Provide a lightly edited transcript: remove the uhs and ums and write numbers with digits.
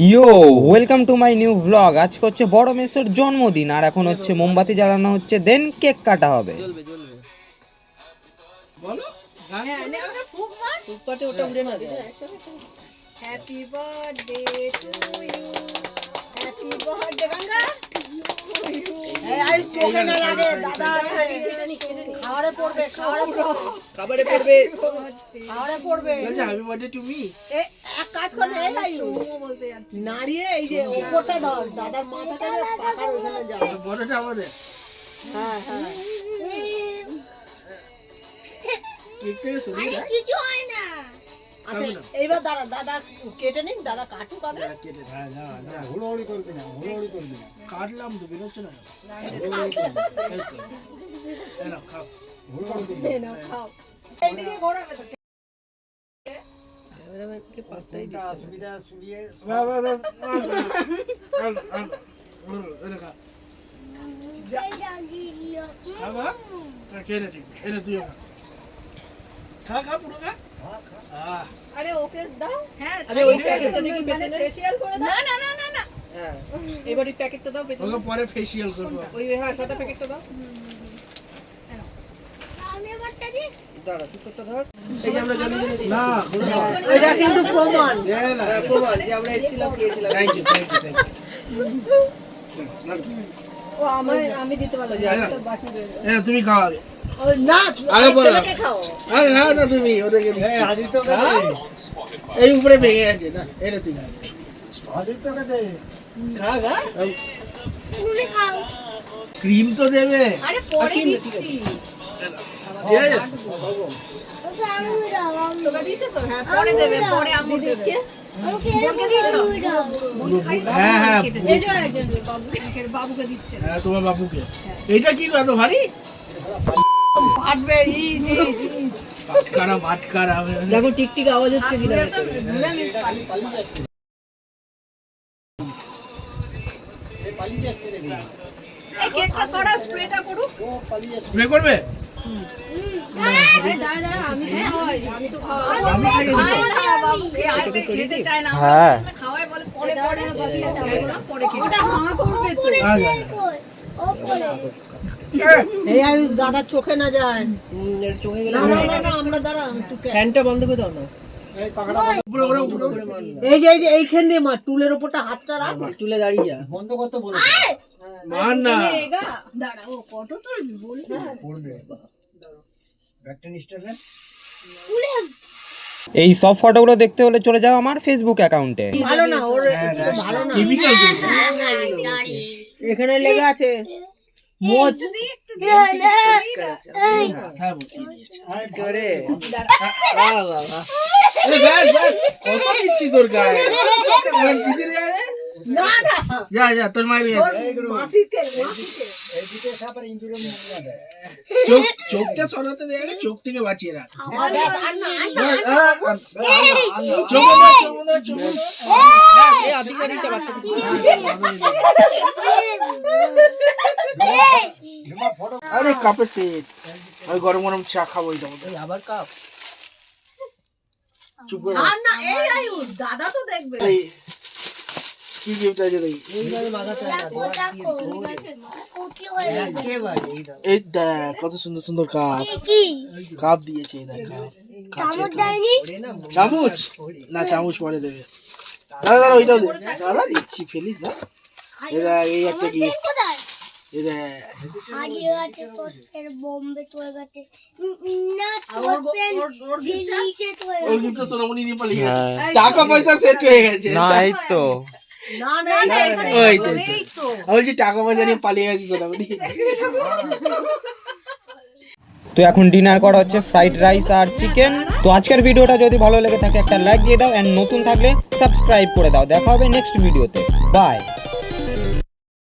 Yo welcome to my new blog. আজকে হচ্ছে বড় মেসোর জন্মদিন, আর এখন হচ্ছে মোমবাতি জ্বালানো হচ্ছে, দেন কেক কাটা হবে। Happy birthday to you, happy birthday Ganga. এই আইস তোকে না লাগে, দাদা আছে খাবারে পড়বে, খাবারে পড়বে। Happy birthday to me. এক কাজ করে এই আইও বলতে যাচ্ছি নাড়িয়ে এই যে উপরটা ধর, দাদার মাথাটা পাখার ওখানে যাও, বড়টা আমাদের। হ্যাঁ হ্যাঁ ঠিক আছে, কিছু হয় না। আচ্ছা এইবার দাদা কেটে নিন, দাদা কাটুক আগে। না হুড়োহুড়ি করবি না, কাটলাম তো বেরোচ্ছে না। খাও এইদিকে ঘোরাবে তো কে পাত্তাই দিচ্ছে না। সুবিধা সুরিয়ে এরকা যাই জাগিলিও খাবা কেটে দিই, এটা তুই খা পুরো খা। আরে ওকে দাও। হ্যাঁ আরে ওই প্যাকেটটা দেখি বেঁচে নে, ফেশিয়াল করে দাও। না না না না হ্যাঁ এবারে প্যাকেটটা দাও, বেঁচে ওকে পরে ফেশিয়াল করব। ওই হ্যাঁ সাদা প্যাকেটটা দাও। আমি আমারটা দি দাঁড়া, তুই তোরটা ধর। এই যে আমরা জন্মদিনে দিই না, এটা কিন্তু প্রমাণ। না প্রমাণ যে আমরা এসেছিলাম, খেয়েছিলাম। থ্যাংক ইউ ও আমি দিতে পারলাম না, বাকি রইল। তুমি খাও আগে। না আগে ছেলেকে খাও। আরে না না তুমি ওদেরকে এই আদিত্যকে দে, এই উপরে ভেঙে আছে না, এটা তুই খা। আদিত্যকে দে, খা তুমি খাও। ক্রিম তো দেবে। আরে পরে দিচ্ছি। ঠিক আছে ওকে আমি দাও, তোকে দিতে তো। হ্যাঁ পরে দেবে, পরে আমি দেবে। ওকে ওকে দিও। হ্যাঁ হ্যাঁ এই যে একজন বাবুকে দিচ্ছে। হ্যাঁ তোমার বাবুকে। এটা কি এত ভারী? ফাটবে ই মাটকারা দেখো, টিকটিক আওয়াজ হচ্ছে কি না। এই কেকটা সরা স্প্রেটা করু। স্প্রে করবে? আরে দাঁড়া আমি খাওয়াই, আমি তো খাওয়াই। আমি খাই না বাবু, খেতে চায় না। হ্যাঁ খাওয়াই বলে পরে পরে খেতে। ওটা মা করবে তো। ও পরে এই আয়ুষ দাদার চোখে না যায়। এর চোখে গেলে না না আমরা দাঁড়া, ফ্যানটা বন্ধ করে দাও না। এই পাখাটা উপরে এই যে এইখান দিয়ে মার, টুলের উপরটা হাতটা রাখ, টুলে দাঁড়িয়ে যা। বন্ধ করতে বলো মার না, দাঁড়া ও কত তোর বল না পড়বে। ব্যাকটা নিস্টার না টুলে। এই সব ফটোগুলো দেখতে হলে চলে যাও আমার ফেসবুক অ্যাকাউন্টে। ভালো না ওর, ভালো না কেমিক্যাল এখানে লেগে আছে। মোচ মাথা বসিয়ে দিয়েছে করে। বাহ বাবা আরে ব্যাস কত দিচ্ছিস ওর গায়ে? দিদি রে না না যা তোর মাইরে মাসিকে এইদিকে সাপার ইঞ্জুরি মুখলা দে। চোখটা সরাতে দে, আগে চোখ থেকে বাঁচিয়ে রাখ। চোখ এই আদিকারিটা বাচ্চা আরে কাপে তেল, আমি গরম গরম চা খাবো। আবার কাপ চুপ করে না। এই আয়ুষ দাদা তো দেখবে কি গিফট আছে দেই। এইভাবে মাথাটা এই দেখ কত সুন্দর সুন্দর কাপ দিয়েছে। এই দেখ চামচ না, চামচ পরে দেবে। দাদা ওইটাও দে, দাদা দিচ্ছি ফেলিস না। এরা এই একটা গিফট। এটা হারিয়ে গেছে তোর বোম্বে তোর কাছে না, তোর পেন দিল্লিতে তোর। ওই গিফট তো সোনামণি নিয়ে পালিয়ে গেছে। টাকা পয়সা সেট হয়ে গেছে। না এই তো না ওই তো বলছি টাকা পয়সা নিয়ে পালিয়ে গেছে সোনামণি। তো এখন ডিনার করা হচ্ছে ফ্রাইড রাইস আর চিকেন। তো আজকের ভিডিওটা যদি ভালো লেগে থাকে একটা লাইক দিয়ে দাও, এন্ড নতুন থাকলে সাবস্ক্রাইব করে দাও। দেখা হবে নেক্সট ভিডিওতে। বাই।